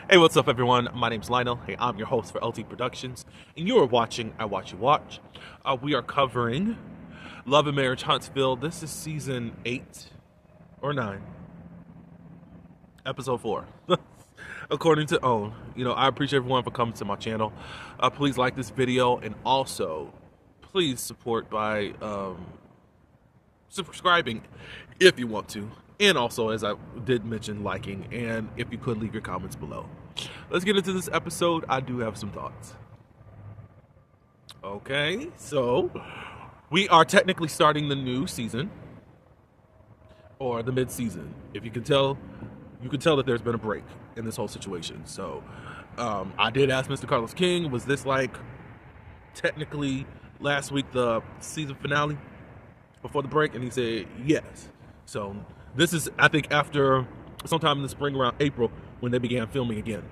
Hey, what's up, everyone? My name's Lionel. Hey, I'm your host for LT Productions, and you are watching I Watch You Watch. We are covering Love and Marriage Huntsville. This is season 8 or 9, episode 4, according to OWN. I appreciate everyone for coming to my channel. Please like this video, and also please support by subscribing if you want to. And also, as I did mention, liking, and if you could leave your comments below. Let's get into this episode. I do have some thoughts. Okay, so we are technically starting the new season, or the mid-season. If you can tell, that there's been a break in this whole situation. So I did ask Mr. CarlosKing, was this like technically last week the season finale before the break? And he said yes. So this is, I think, after sometime in the spring, around April, when they began filming again.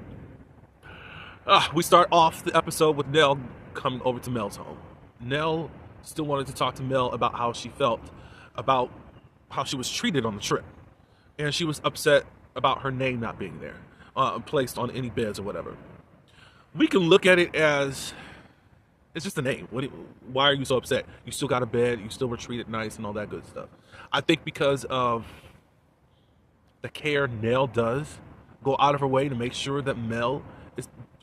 We start off the episode with Nell coming over to Mel's home. Nell still wanted to talk to Mel about how she felt about how she was treated on the trip. And she was upset about her name not being there, placed on any beds or whatever. We can look at it as, it's just a name. Why are you so upset? You still got a bed, you still were treated nice and all that good stuff. I think because of the care Nell does go out of her way to make sure that Mel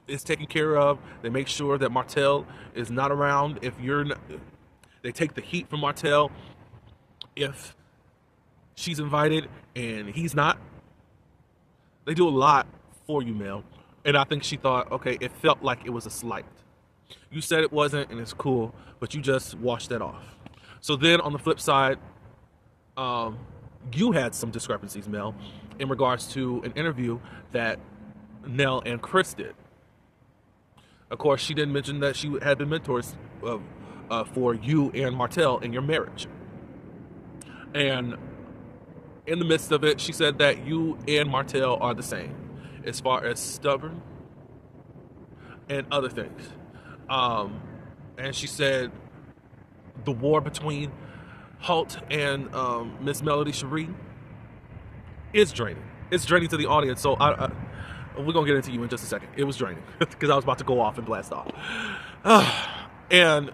is taken care of. They make sure that Martell is not around. If you're not, they take the heat from Martell if she's invited and he's not. They do a lot for you, Mel. And I think she thought, okay, it felt like it was a slight. You said it wasn't, and it's cool, but you just washed that off. So then on the flip side, you had some discrepancies, Mel, in regards to an interview that Nell and Chris did. Of course, she didn't mention that she had been mentors for you and Martell in your marriage. And in the midst of it, she said that you and Martell are the same as far as stubborn and other things. And she said the war between Halt and Miss Melody Cherie is draining. It's draining to the audience. So we're gonna get into you in just a second. It was draining because I was about to go off and blast off. And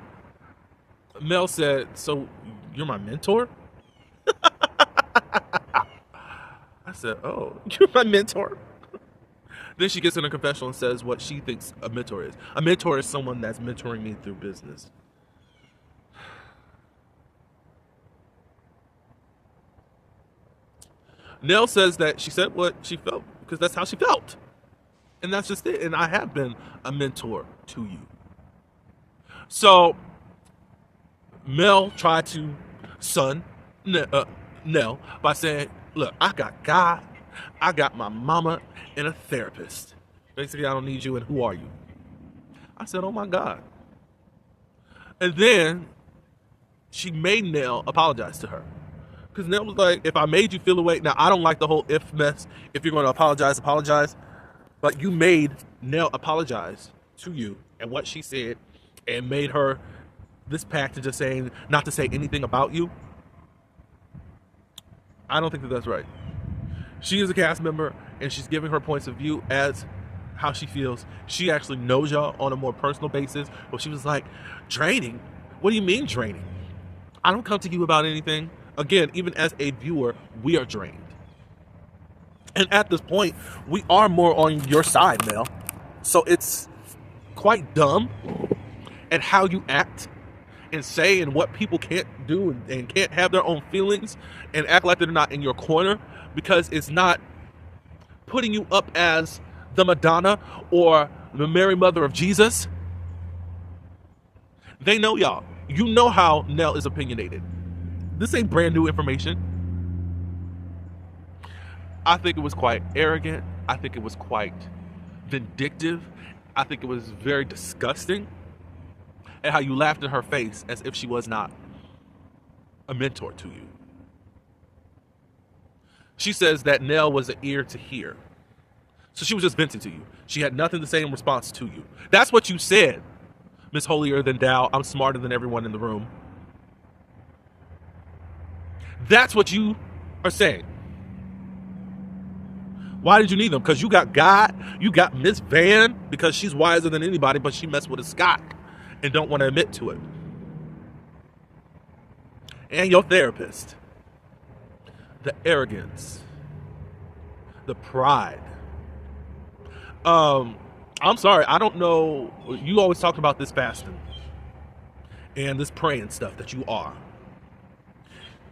Mel said, "So you're my mentor?" I said, "Oh, you're my mentor." Then she gets in a confessional and says what she thinks a mentor is. A mentor is someone that's mentoring me through business. Nell says that she said what she felt because that's how she felt. And that's just it. And I have been a mentor to you. So Mel tried to sun Nell by saying, look, I got God, I got my mama, and a therapist. Basically, I don't need you, and who are you? I said, oh my God. And then she made Nell apologize to her. Because Nell was like, if I made you feel away, now I don't like the whole if mess. If you're going to apologize, apologize. But you made Nell apologize to you and what she said and made her this pact to just saying not to say anything about you. I don't think that that's right. She is a cast member and she's giving her points of view as how she feels. She actually knows y'all on a more personal basis. But she was like, draining? What do you mean draining? I don't come to you about anything. Again, even as a viewer, we are drained. And at this point, we are more on your side, Mel. So it's quite dumb at how you act and say and what people can't do and can't have their own feelings and act like they're not in your corner because it's not putting you up as the Madonna or the Mary Mother of Jesus. They know y'all. You know how Nell is opinionated. This ain't brand new information. I think it was quite arrogant. I think it was quite vindictive. I think it was very disgusting at how you laughed in her face as if she was not a mentor to you. She says that Nell was an ear to hear. So she was just venting to you. She had nothing to say in response to you. That's what you said, Miss Holier Than Thou. I'm smarter than everyone in the room. That's what you are saying. Why did you need them? Because you got God, you got Miss Van, because she's wiser than anybody, but she messed with a Scott and don't want to admit to it. And your therapist. The arrogance. The pride. I'm sorry, I don't know. You always talk about this fasting and this praying stuff that you are.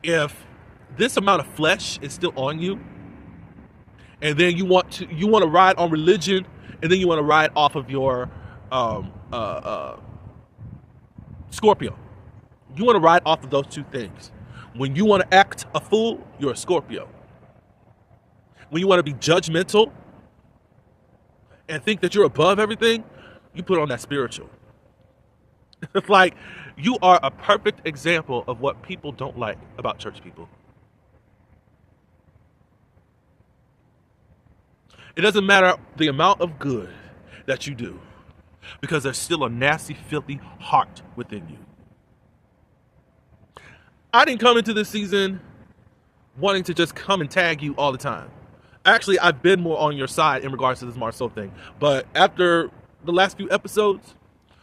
If this amount of flesh is still on you, and then you want to ride on religion, and then you want to ride off of your Scorpio. You want to ride off of those two things. When you want to act a fool, you're a Scorpio. When you want to be judgmental and think that you're above everything, you put on that spiritual. It's like you are a perfect example of what people don't like about church people. It doesn't matter the amount of good that you do, because there's still a nasty, filthy heart within you. I didn't come into this season wanting to just come and tag you all the time. Actually, I've been more on your side in regards to this Marceau thing. But after the last few episodes,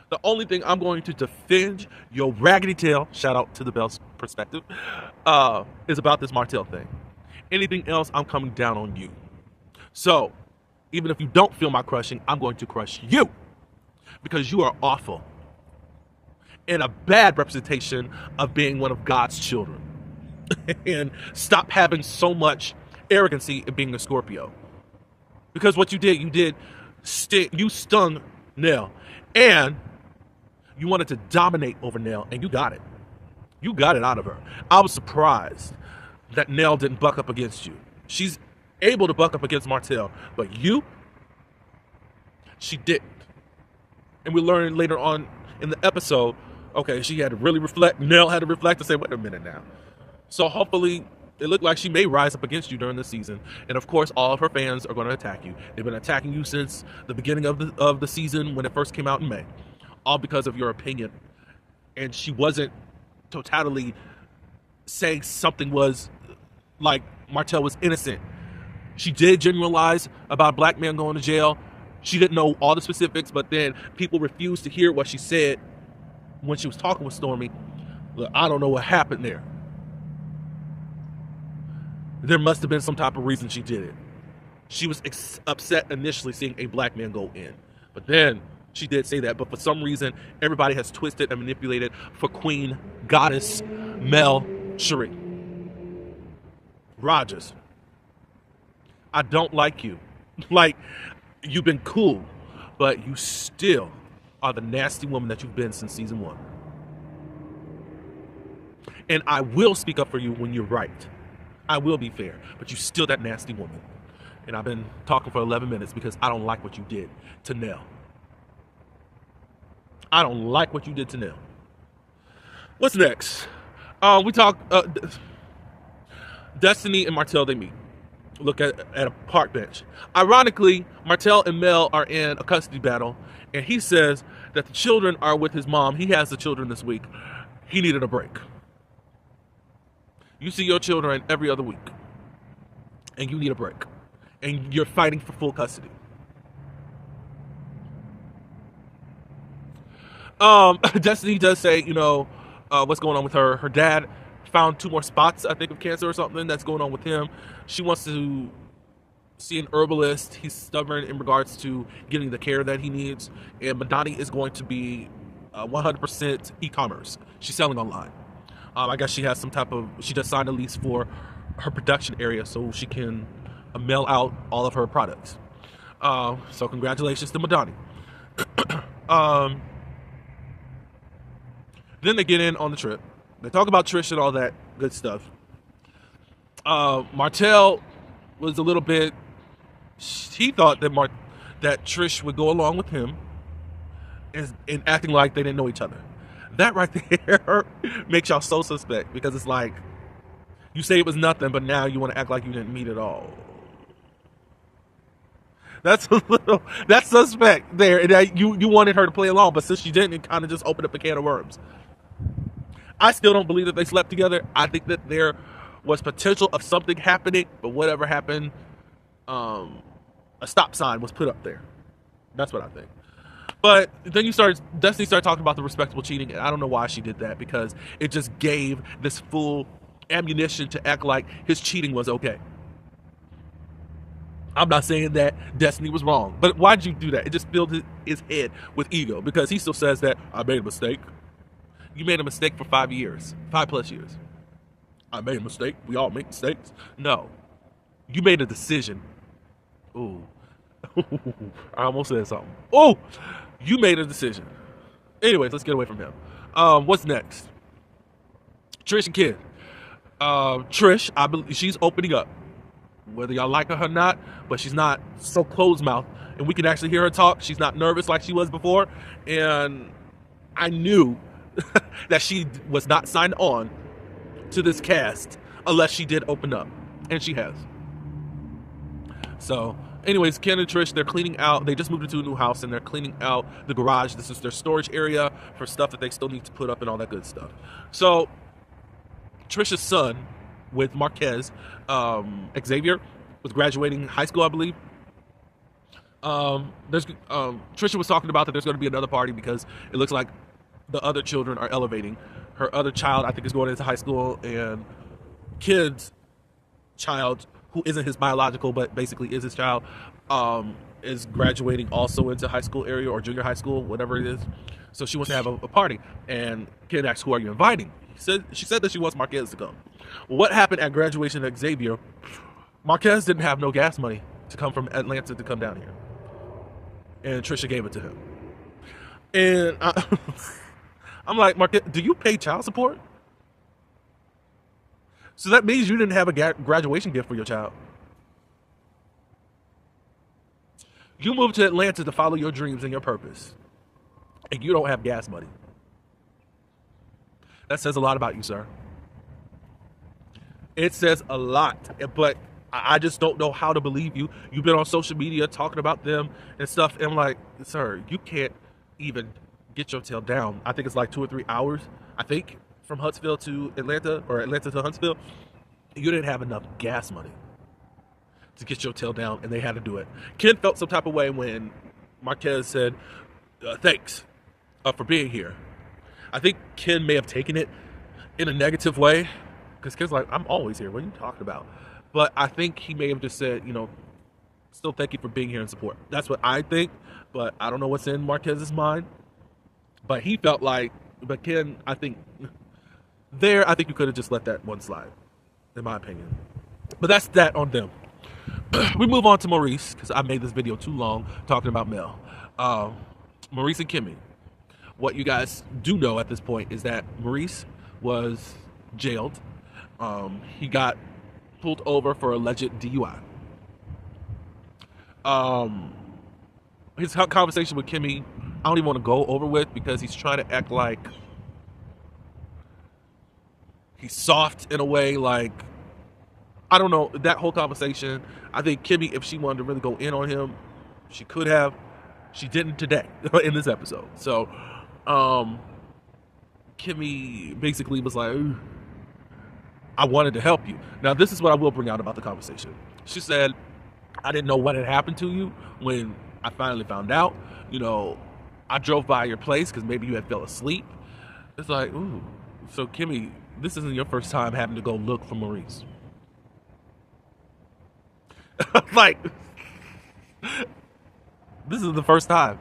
the only thing I'm going to defend your raggedy tail, shout out to the Bell's perspective, is about this Martell thing. Anything else, I'm coming down on you. So, even if you don't feel my crushing, I'm going to crush you. Because you are awful. And a bad representation of being one of God's children. And stop having so much arrogancy in being a Scorpio. Because what you did, you stung Nell. And you wanted to dominate over Nell, and you got it. You got it out of her. I was surprised that Nell didn't buck up against you. She's able to buck up against Martell, but you, she didn't. And we learned later on in the episode, okay, she had to really reflect. Nell had to reflect and say, wait a minute now. So hopefully, it looked like she may rise up against you during the season. And of course, all of her fans are going to attack you. They've been attacking you since the beginning of the season when it first came out in May. All because of your opinion. And she wasn't totally saying something was like Martell was innocent. She did generalize about a black man going to jail. She didn't know all the specifics, but then people refused to hear what she said when she was talking with Stormy. Look, I don't know what happened there. There must have been some type of reason she did it. She was upset initially seeing a black man go in. But then she did say that. But for some reason, everybody has twisted and manipulated for Queen Goddess Mel Cherie Rogers. I don't like you. Like, you've been cool, but you still are the nasty woman that you've been since season 1. And I will speak up for you when you're right. I will be fair, but you're still that nasty woman. And I've been talking for 11 minutes because I don't like what you did to Nell. I don't like what you did to Nell. What's next? We talk Destiny and Martell, they meet. Look at a park bench. Ironically, Martell and Mel are in a custody battle, and he says that the children are with his mom. He has the children this week. He needed a break. You see your children every other week, and you need a break, and you're fighting for full custody. Destiny does say, what's going on with her. Her dad found 2 more spots, I think, of cancer or something that's going on with him. She wants to see an herbalist. He's stubborn in regards to getting the care that he needs. And Madani is going to be 100% e-commerce. She's selling online. I guess she has she just signed a lease for her production area so she can mail out all of her products. So congratulations to Madani. Then they get in on the trip. They talk about Trish and all that good stuff. Martell was a little bit... He thought that Trish would go along with him and acting like they didn't know each other. That right there makes y'all so suspect, because it's like, you say it was nothing, but now you want to act like you didn't meet at all. That's suspect there. You wanted her to play along, but since she didn't, it kind of just opened up a can of worms. I still don't believe that they slept together. I think that there was potential of something happening, but whatever happened, a stop sign was put up there. That's what I think. But then Destiny started talking about the respectable cheating, and I don't know why she did that, because it just gave this full ammunition to act like his cheating was okay. I'm not saying that Destiny was wrong, but why'd you do that? It just filled his head with ego, because he still says that I made a mistake. You made a mistake for 5 years, 5+ years. I made a mistake. We all make mistakes. No, you made a decision. Ooh, I almost said something. Oh, you made a decision. Anyways, let's get away from him. What's next? Trish and Kid. Trish, I believe she's opening up, whether y'all like her or not, but she's not so closed-mouthed, and we can actually hear her talk. She's not nervous like she was before, and I knew that she was not signed on to this cast unless she did open up, and she has. So anyways, Ken and Trish, they're cleaning out. They just moved into a new house, and they're cleaning out the garage. This is their storage area for stuff that they still need to put up and all that good stuff. So Trish's son with Marquez, Xavier, was graduating high school, I believe. Trisha was talking about that there's going to be another party because it looks like the other children are elevating. Her other child, I think, is going into high school, and Kid's child, who isn't his biological but basically is his child, is graduating also into high school area or junior high school, whatever it is. So she wants to have a party, and Kid asks, "Who are you inviting?" She said that she wants Marquez to come. Well, what happened at graduation at Xavier? Marquez didn't have no gas money to come from Atlanta to come down here, and Trisha gave it to him. And I'm like, Marquez, do you pay child support? So that means you didn't have a graduation gift for your child. You moved to Atlanta to follow your dreams and your purpose, and you don't have gas money. That says a lot about you, sir. It says a lot, but I just don't know how to believe you. You've been on social media talking about them and stuff, and I'm like, sir, you can't even get your tail down. I think it's like 2 or 3 hours, I think, from Huntsville to Atlanta, or Atlanta to Huntsville. You didn't have enough gas money to get your tail down, and they had to do it. Ken felt some type of way when Marquez said, thanks for being here. I think Ken may have taken it in a negative way, because Ken's like, I'm always here. What are you talking about? But I think he may have just said, still thank you for being here and support. That's what I think, but I don't know what's in Marquez's mind. But he felt like, but Ken, I think you could have just let that one slide, in my opinion. But that's that on them. We move on to Maurice, because I made this video too long talking about Mel. Maurice and Kimmy. What you guys do know at this point is that Maurice was jailed. He got pulled over for alleged DUI. His conversation with Kimmy, I don't even want to go over with, because he's trying to act like he's soft in a way, like, I don't know, that whole conversation. I think Kimmy, if she wanted to really go in on him, she could have. She didn't today in this episode. So Kimmy basically was like, I wanted to help you. Now, this is what I will bring out about the conversation. She said, I didn't know what had happened to you when I finally found out. I drove by your place because maybe you had fell asleep. It's like, ooh. So, Kimmy, this isn't your first time having to go look for Maurice. Like, this is the first time.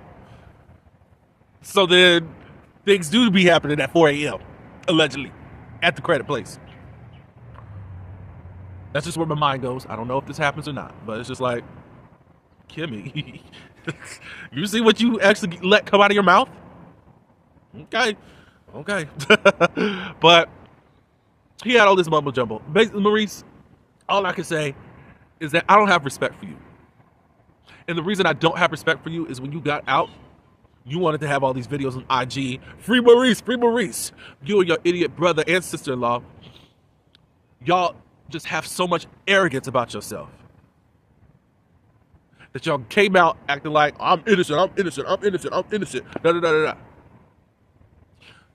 So then, things do be happening at 4 a.m., allegedly, at the credit place. That's just where my mind goes. I don't know if this happens or not, but it's just like, Kimmy, you see what you actually let come out of your mouth? Okay. But he had all this mumbo jumbo. Basically, Maurice, all I can say is that I don't have respect for you. And the reason I don't have respect for you is when you got out, you wanted to have all these videos on IG. Free Maurice, free Maurice. You and your idiot brother and sister-in-law, y'all just have so much arrogance about yourself that y'all came out acting like, I'm innocent. Da, da, da, da, da.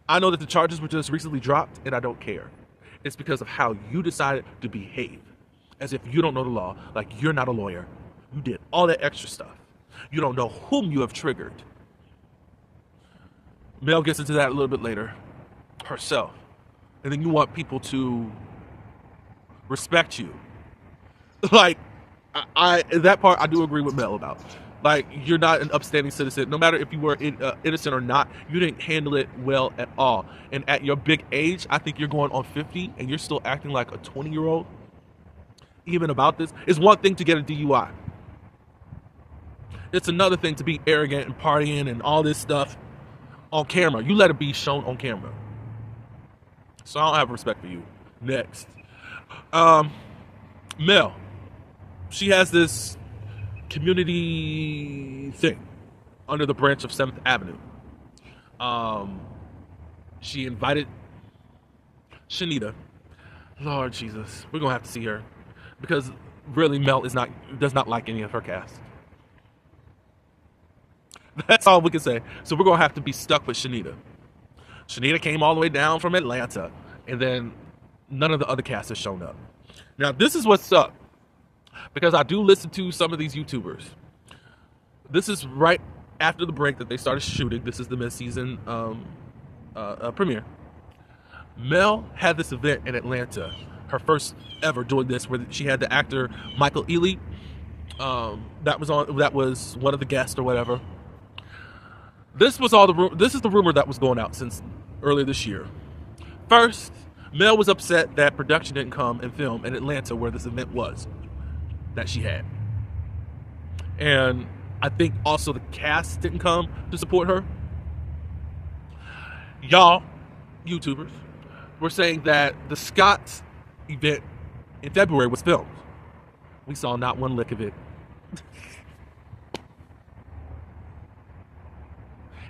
I know that the charges were just recently dropped, and I don't care. It's because of how you decided to behave, as if you don't know the law, like you're not a lawyer, You did all that extra stuff. You don't know whom you have triggered. Mel gets into that a little bit later, herself. And then you want people to respect you. Like, I that part I do agree with Mel about. Like, you're not an upstanding citizen. No matter if you were innocent or not, you didn't handle it well at all. And at your big age, I think you're going on 50 and you're still acting like a 20-year-old. Even about this, it's one thing to get a DUI. It's another thing to be arrogant and partying and all this stuff on camera. You let it be shown on camera. So I don't have respect for you. Next. Mel. She has this community thing under the branch of 7th Avenue. She invited Shanita. Lord Jesus. We're going to have to see her. Because really Mel does not like any of her cast. That's all we can say. So we're going to have to be stuck with Shanita. Shanita came all the way down from Atlanta. And then none of the other cast has shown up. Now, this is what's up. Because I do listen to some of these YouTubers. This is right after the break that they started shooting. This is the mid-season premiere. Mel had this event in Atlanta. Her first ever doing this, where she had the actor Michael Ealy. That was one of the guests or whatever. This is the rumor that was going out since earlier this year. First, Mel was upset that production didn't come and film in Atlanta where this event was that she had. And I think also the cast didn't come to support her. Y'all, YouTubers, were saying that the Scott's event in February was filmed. We saw not one lick of it.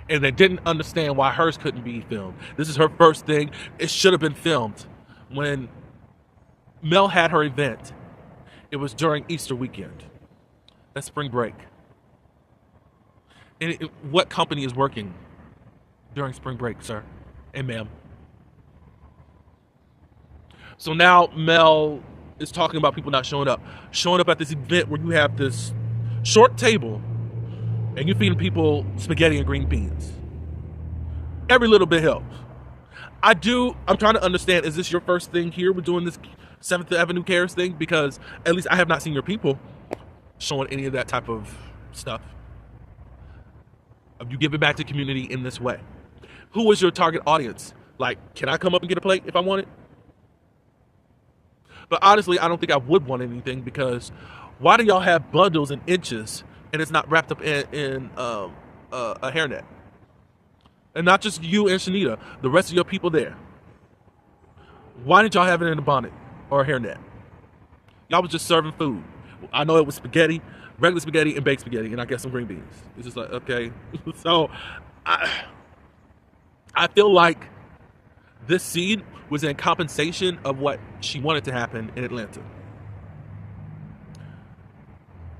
And they didn't understand why hers couldn't be filmed. This is her first thing. It should have been filmed. When Mel had her event, it was during Easter weekend. That's spring break. And what company is working during spring break, sir and ma'am? So now Mel is talking about people not showing up. Showing up at this event where you have this short table and you're feeding people spaghetti and green beans. Every little bit helps. I'm trying to understand, is this your first thing here with doing this 7th Avenue Cares thing? Because at least I have not seen your people showing any of that type of stuff. Of you giving back to the community in this way. Who was your target audience? Like, can I come up and get a plate if I want it? But honestly, I don't think I would want anything, because why do y'all have bundles and inches and it's not wrapped up in a hairnet? And not just you and Shanita, the rest of your people there. Why didn't y'all have it in a bonnet or a hairnet? Y'all was just serving food. I know it was spaghetti, regular spaghetti and baked spaghetti, and I guess some green beans. It's just like, okay. So I feel like this scene was in compensation of what she wanted to happen in Atlanta.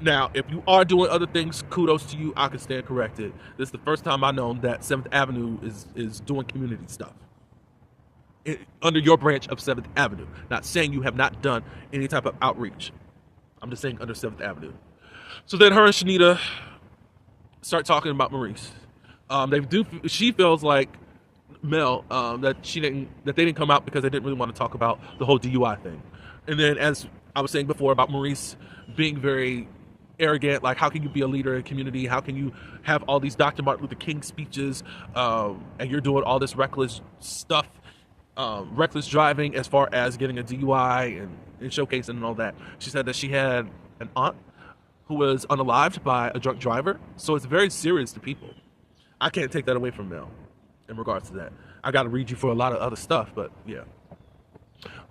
Now, if you are doing other things, kudos to you. I can stand corrected. This is the first time I've known that 7th Avenue is doing community stuff under your branch of 7th Avenue. Not saying you have not done any type of outreach. I'm just saying under 7th Avenue. So then her and Shanita start talking about Maurice. She feels like Mel that they didn't come out because they didn't really want to talk about the whole DUI thing. And then, as I was saying before about Maurice being very arrogant, like, how can you be a leader in a community? How can you have all these Dr. Martin Luther King speeches and you're doing all this reckless stuff, reckless driving as far as getting a DUI and showcasing and all that. She said that she had an aunt who was unalived by a drunk driver. So it's very serious to people. I can't take that away from Mel in regards to that. I got to read you for a lot of other stuff, but yeah.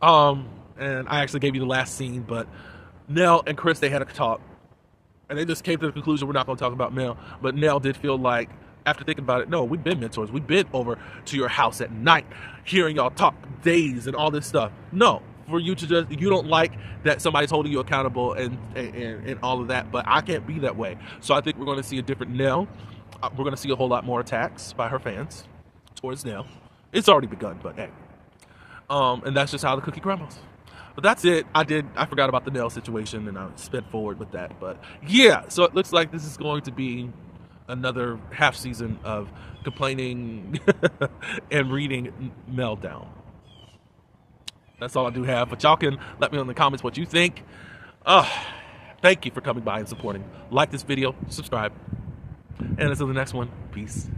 And I actually gave you the last scene, but Nell and Chris, they had a talk. And they just came to the conclusion we're not going to talk about Mel. But Nell did feel like, after thinking about it, no, we've been mentors. We've been over to your house at night, hearing y'all talk days and all this stuff. No, for you to just, you don't like that somebody's holding you accountable and all of that. But I can't be that way. So I think we're going to see a different Nell. We're going to see a whole lot more attacks by her fans towards Nell. It's already begun, but hey. And that's just how the cookie crumbles. But that's it. I forgot about the nail situation, and I sped forward with that. But yeah, so it looks like this is going to be another half season of complaining and reading meltdown. That's all I do have. But y'all can let me know in the comments what you think. Thank you for coming by and supporting. Like this video, subscribe, and until the next one, peace.